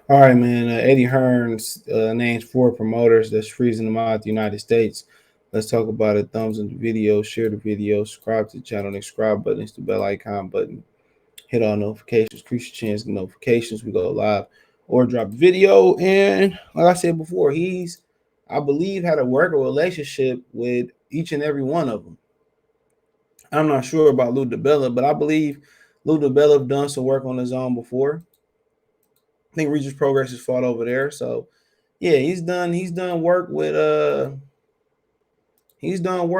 All right, man. Eddie Hearn's names four promoters that's freezing them out the United States. Let's talk about it. Thumbs in the video, share the video, subscribe to the channel, the subscribe button, hit the bell icon button, hit all notifications, increase your chance of notifications. We go live or drop video. And like I said before, I believe, had a working relationship with each and every one of them. I'm not sure about Lou DiBella, but I believe Lou DiBella have done some work on his own before. I think Regis Progress has fought over there. So yeah, he's done work with Al Heyman.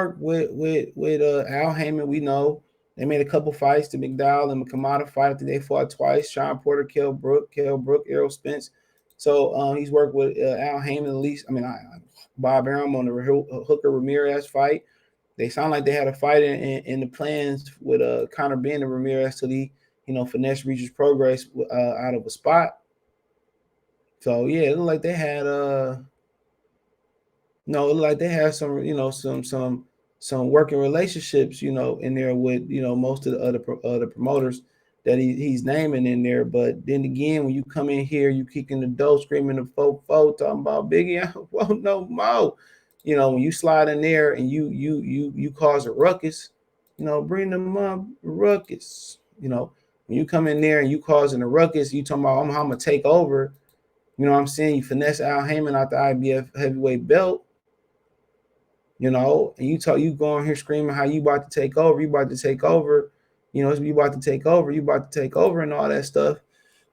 We know they made a couple fights. The McDowell and Kamada fight. I think they fought twice. Sean Porter, Kell Brook, Errol Spence. So he's worked with Al Heyman at least. Bob Arum on the Hooker Ramirez fight. They sound like they had a fight in the plans with Conor Ben and Ramirez till he finesse Regis Progress out of a spot. So yeah, it looked like they had no, it looked like they had some some working relationships in there with most of the other promoters that he's naming in there. But then again, when you come in here, you kicking the door, screaming the fo talking about Biggie, I won't no more. When you slide in there and you cause a ruckus, bring them up ruckus. When you come in there and you causing a ruckus, you talking about I'm gonna take over. You know what I'm saying? You finesse Al Heyman out the IBF heavyweight belt, and you going here screaming how you about to take over, you about to take over, you about to take over, you about to take over and all that stuff.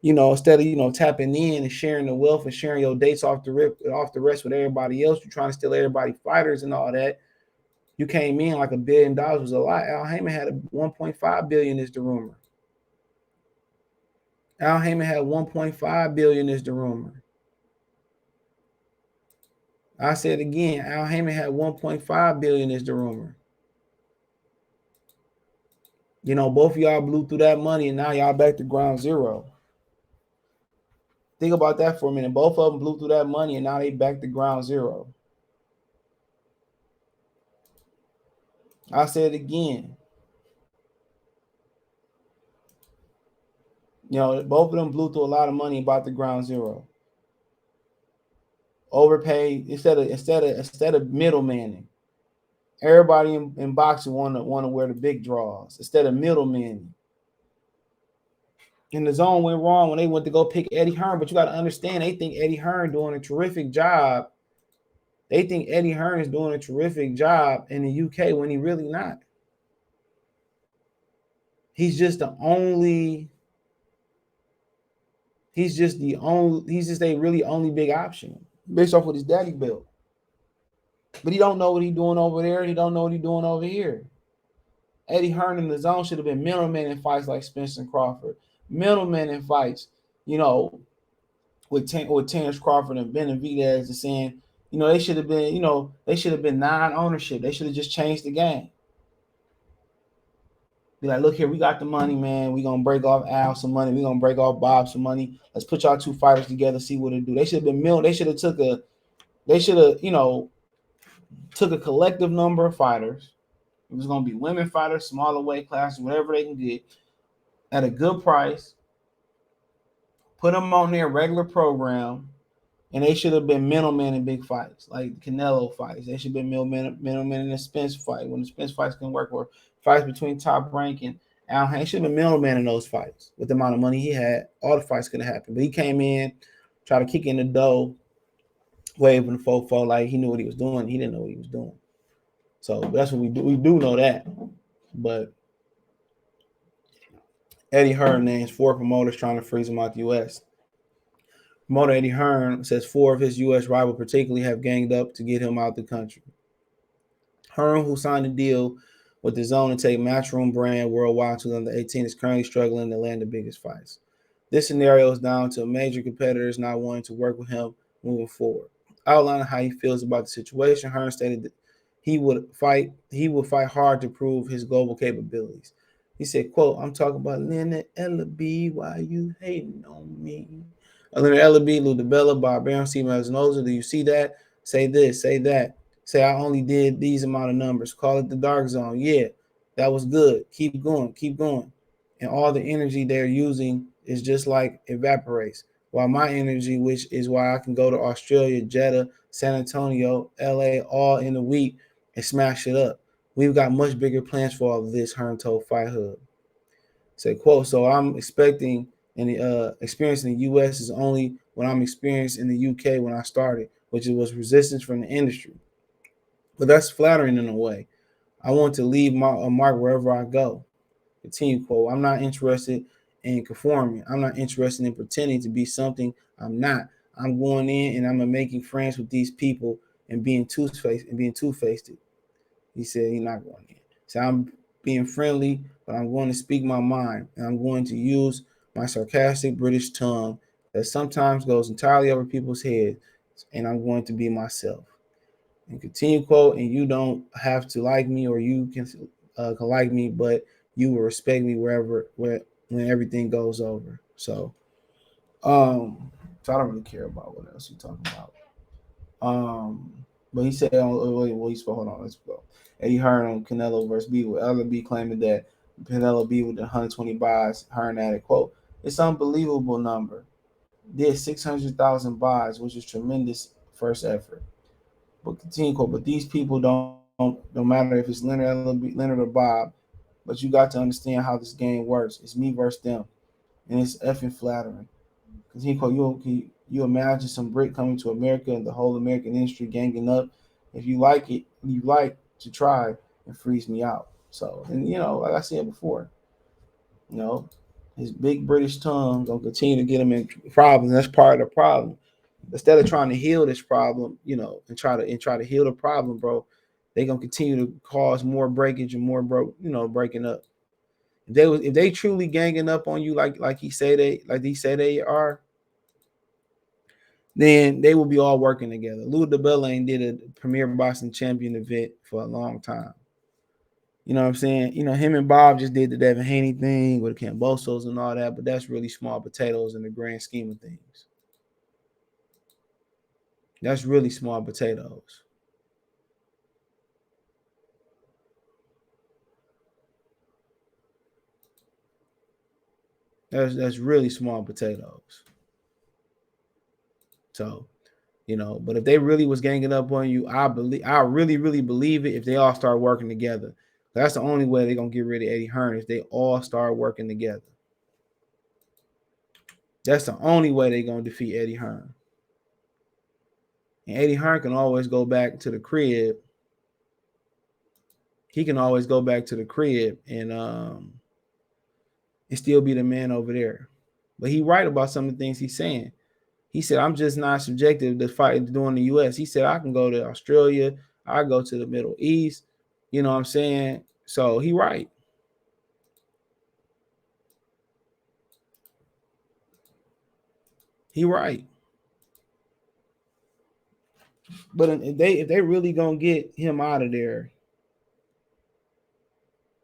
Instead of tapping in and sharing the wealth and sharing your dates off the rest with everybody else, you're trying to steal everybody fighters and all that. You came in like $1 billion was a lot. Al Heyman had a 1.5 billion is the rumor. Al Heyman had 1.5 billion is the rumor. I said again, Al Heyman had 1.5 billion is the rumor. Both of y'all blew through that money and now y'all back to ground zero. Think about that for a minute. Both of them blew through that money and now they back to ground zero. I said it again. Both of them blew through a lot of money about the ground zero. Overpaid instead of middlemaning. Everybody in boxing want to wear the big draws instead of middlemen. And the zone went wrong when they went to go pick Eddie Hearn. But you got to understand, they think Eddie Hearn doing a terrific job. They think Eddie Hearn is doing a terrific job in the UK when he really not. He's just a really only big option based off what his daddy built. But he don't know what he's doing over there. He don't know what he's doing over here. Eddie Hearn in the zone should have been middleman in fights like Spencer Crawford. Middleman in fights, with Terrence Crawford and Benavidez and saying, they should have been non-ownership. They should have just changed the game. Be like, look here, we got the money, man. We gonna break off Al some money. We gonna break off Bob some money. Let's put y'all two fighters together, see what it do. They should have been They should have took a collective number of fighters. It was gonna be women fighters, smaller weight classes, whatever they can get, at a good price. Put them on their regular program, and they should have been middlemen in big fights, like Canelo fights. They should have been middlemen in the Spence fight when the Spence fights can work, or fights between Top Rank and Al Hain. Should have been middleman in those fights. With the amount of money he had, all the fights could have happened. But he came in, tried to kick in the dough, waving the fofo like he knew what he was doing. He didn't know what he was doing. So that's what we do. We do know that. But Eddie Hearn names 4 promoters trying to freeze him out the U.S. Promoter Eddie Hearn says 4 of his U.S. rivals particularly have ganged up to get him out the country. Hearn, who signed a deal with the Zone to take Matchroom brand worldwide in 2018, is currently struggling to land the biggest fights. This scenario is down to major competitors not wanting to work with him moving forward. Outlining how he feels about the situation, Hearn stated that he would fight hard to prove his global capabilities. He said, quote, "I'm talking about Leonard Ellaby, why you hating on me?" Leonard Ellaby, Lou DiBella, Bob Arum, Steve Mazinoza, do you see that? Say this, say that. Say I only did these amount of numbers. Call it the dark zone. Yeah, that was good. Keep going, keep going. And all the energy they're using is just like evaporates. while my energy, which is why I can go to Australia, Jeddah, San Antonio, LA, all in a week and smash it up. We've got much bigger plans for all of this, Hearn told Fight Hub. Say, quote, so I'm expecting and the experience in the US is only what I'm experienced in the UK when I started, which was resistance from the industry. But that's flattering in a way. I want to leave a mark wherever I go. Continue, quote, I'm not interested in conforming. I'm not interested in pretending to be something I'm not. I'm going in and I'm making friends with these people and being two-faced. He said he's not going in. So I'm being friendly, but I'm going to speak my mind, and I'm going to use my sarcastic British tongue that sometimes goes entirely over people's heads, and I'm going to be myself. And continue, quote, and you don't have to like me, or you can like me, but you will respect me when everything goes over. Um, so I don't really care about what else you talking about. But he said, well, he spoke. Hold on, let's go. Eddie Hearn on Canelo versus B, with LB claiming that Canelo B with the 120 buys. Hearn added, quote, it's unbelievable number. Did 600,000 buys, which is tremendous first effort. But continue, quote, but these people don't matter if it's Leonard or Bob, but you got to understand how this game works. It's me versus them, and it's effing flattering. Continue, quote, you imagine some Brit coming to America and the whole American industry ganging up. If you like it, you like to try and freeze me out. So, and like I said before, you know, his big British tongue gonna continue to get him in problems. That's part of the problem. Instead of trying to heal this problem, and try to heal the problem, bro, they gonna continue to cause more breakage and more breaking up. If they truly ganging up on you like he say they are, then they will be all working together. Lou DeBella did a premier boxing champion event for a long time. You know what I'm saying? Him and Bob just did the Devin Haney thing with the Cambosos and all that, but that's really small potatoes in the grand scheme of things. That's really small potatoes. That's really small potatoes. So, but if they really was ganging up on you, I really, really believe it if they all start working together. That's the only way they're gonna get rid of Eddie Hearn if they all start working together. That's the only way they're gonna defeat Eddie Hearn. And Eddie Hearn can always go back to the crib. He can always go back to the crib and still be the man over there. But he right about some of the things he's saying. He said, I'm just not subjective to fight doing the US. He said, I can go to Australia, I go to the Middle East. You know what I'm saying? So he right. He right. But if they really gonna get him out of there,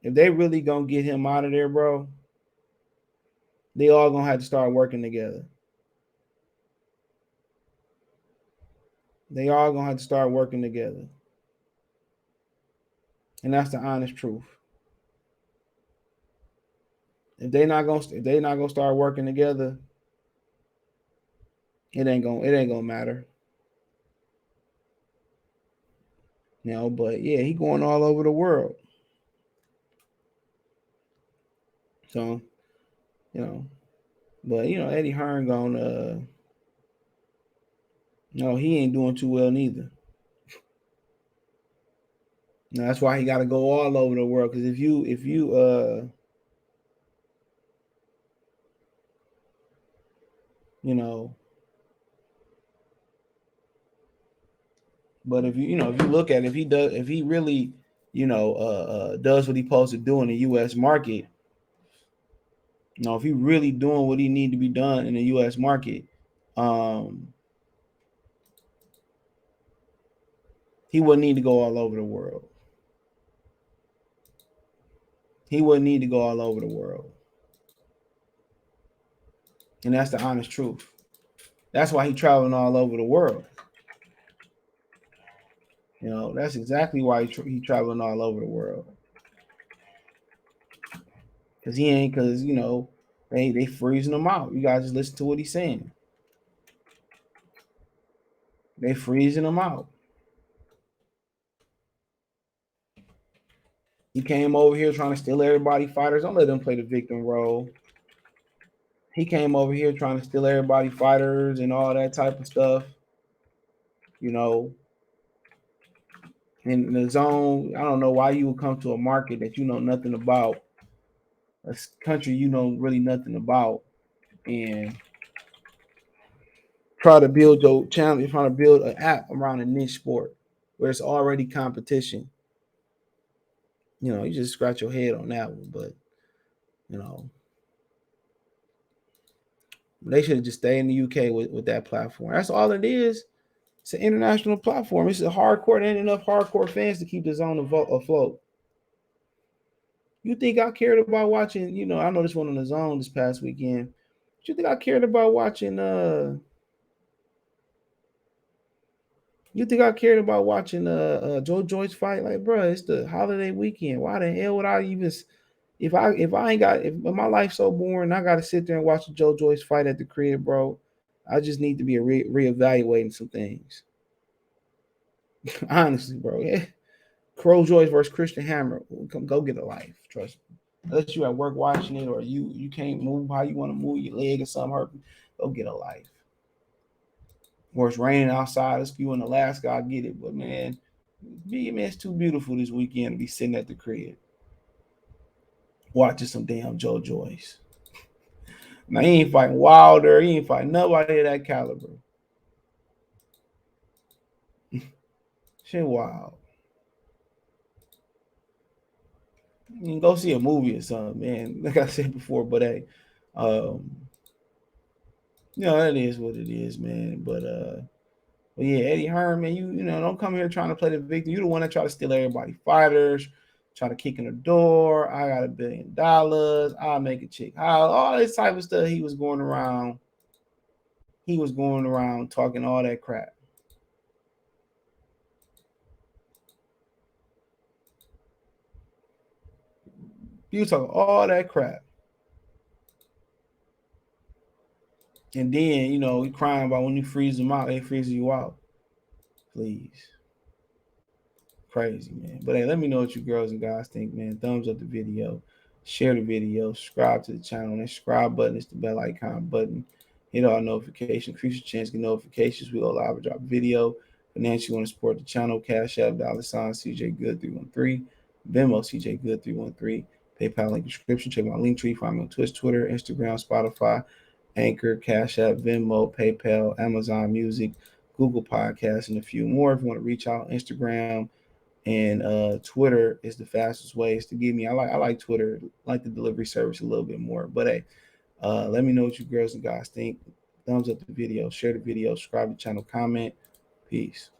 if they really gonna get him out of there, bro, they all gonna have to start working together. They all gonna have to start working together. And that's the honest truth. If they not gonna start working together, it ain't gonna matter. But yeah, he going all over the world. So, you know, but Eddie Hearn gonna no, he ain't doing too well neither. Now, that's why he got to go all over the world. Because if you you know, but if you look at it, if he really does what he supposed to do in the U.S. market, if he really doing what he need to be done in the U.S. market, um, he wouldn't need to go all over the world. He wouldn't need to go all over the world, and that's the honest truth. That's why he traveling all over the world. That's exactly why he traveling all over the world. Because they freezing him out. You guys just listen to what he's saying. They freezing them out. He came over here trying to steal everybody fighters. Don't let them play the victim role. He came over here trying to steal everybody fighters and all that type of stuff. You know, in the zone, I don't know why you would come to a market that you know nothing about, a country you know really nothing about, and try to build your channel. You're trying to build an app around a niche sport where it's already competition. You know, you just scratch your head on that one, but you know, they should have just stayed in the UK with that platform. That's all it is. It's an international platform. It's a hardcore. There ain't enough hardcore fans to keep the zone afloat. You think I cared about watching? You know, I know this one on the zone this past weekend. But you think I cared about watching? You think I cared about watching Joe Joyce fight? Like, bro, it's the holiday weekend. Why the hell would I even? If I ain't got if my life's so boring, I got to sit there and watch Joe Joyce fight at the crib, bro. I just need to be reevaluating some things. Honestly, bro. Yeah. Crow Joyce versus Christian Hammer. Come go get a life. Trust me. Unless you at work watching it or you can't move how you want to move your leg or something hurt, go get a life. Or it's raining outside, it's you in Alaska, I get it. But man, it's too beautiful this weekend to be sitting at the crib watching some damn Joe Joyce. Now he ain't fighting Wilder, he ain't fighting nobody of that caliber. Shit wild. You can go see a movie or something, man. Like I said before, but hey, um, you know, that is what it is, man. But yeah, Eddie Hearn, man, you know, don't come here trying to play the victim. You the one that try to steal everybody fighters, try to kick in the door. I got $1 billion. I'll make a chick. All this type of stuff he was going around. He was going around talking all that crap. He was talking all that crap. And then, you know, he crying about when you freeze them out, they freeze you out. Please. Crazy, man. But hey, let me know what you girls and guys think, man. Thumbs up the video, share the video, subscribe to the channel. That subscribe button is the bell icon button. Hit all notifications, increase your chance to get notifications. We go live and drop a video. Financially, want to support the channel, Cash App, $ CJ Good 313, Venmo CJ Good 313, PayPal link description. Check my link tree. Find me on Twitch, Twitter, Instagram, Spotify, Anchor, Cash App, Venmo, PayPal, Amazon Music, Google Podcasts, and a few more. If you want to reach out, Instagram and Twitter is the fastest ways to get me. I like Twitter, like the delivery service a little bit more. But hey, let me know what you girls and guys think. Thumbs up the video, share the video, subscribe to the channel, comment. Peace.